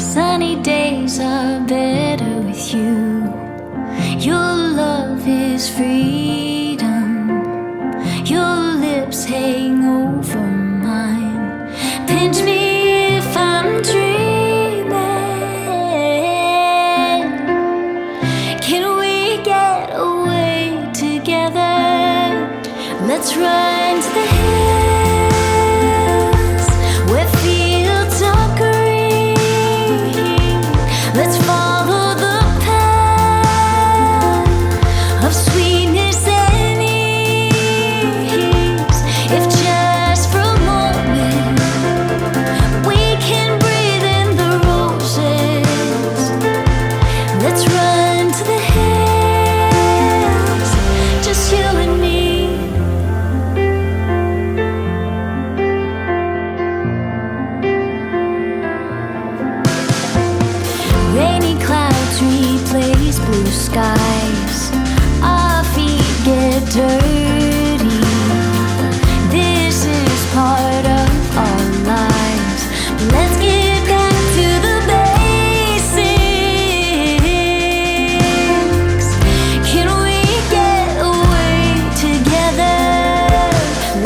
Sunny days are better with you. Your love is freedom. Your lips hang over mine. Pinch me if I'm dreaming. Can we get away together? Let's run to the hills where fields are green. Let's follow the path of sweetness and ease. If just for a moment we can breathe in the roses. Let's run to the hills, just you and me. Rainy clouds replace blue skies. Our feet get dirty. This is part of our lives. But let's get back to the basics. Can we get away together?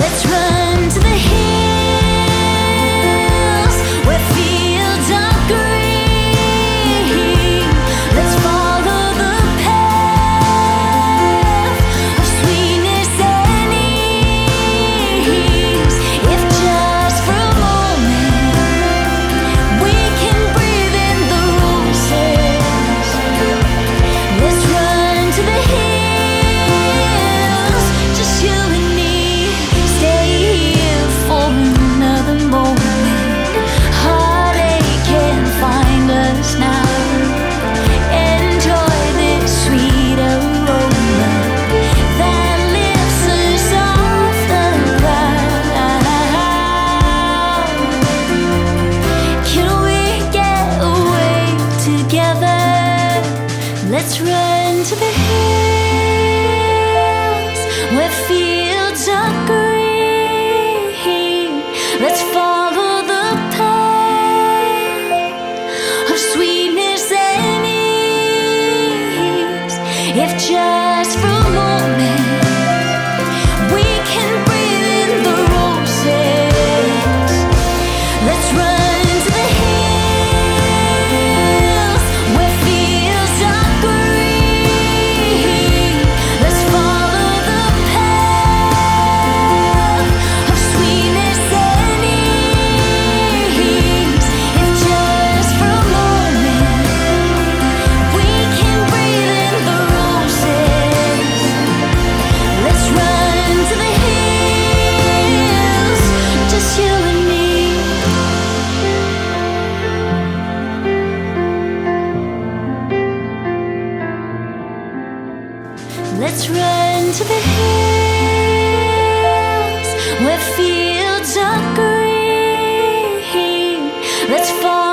Let's run to the hills where fields are green. Let's follow the path of sweetness and ease. If just for a moment we can breathe in the roses. Let's run to the hills, just you and me. Stay here for another moment. Heartache can't find us now. Enjoy this sweet aroma that lifts us off the ground. Can we get away together? Let's run to the hills. where fields are green. Let's follow the path of sweetness and ease. If just for a moment we can breathe in the roses, let's run to the hills where fields are green. Let's follow the path of sweetness and ease. If just for a moment we can breathe in the roses, let's run to the hills, just you and me. Let's run to the hills where fields are green. Let's fall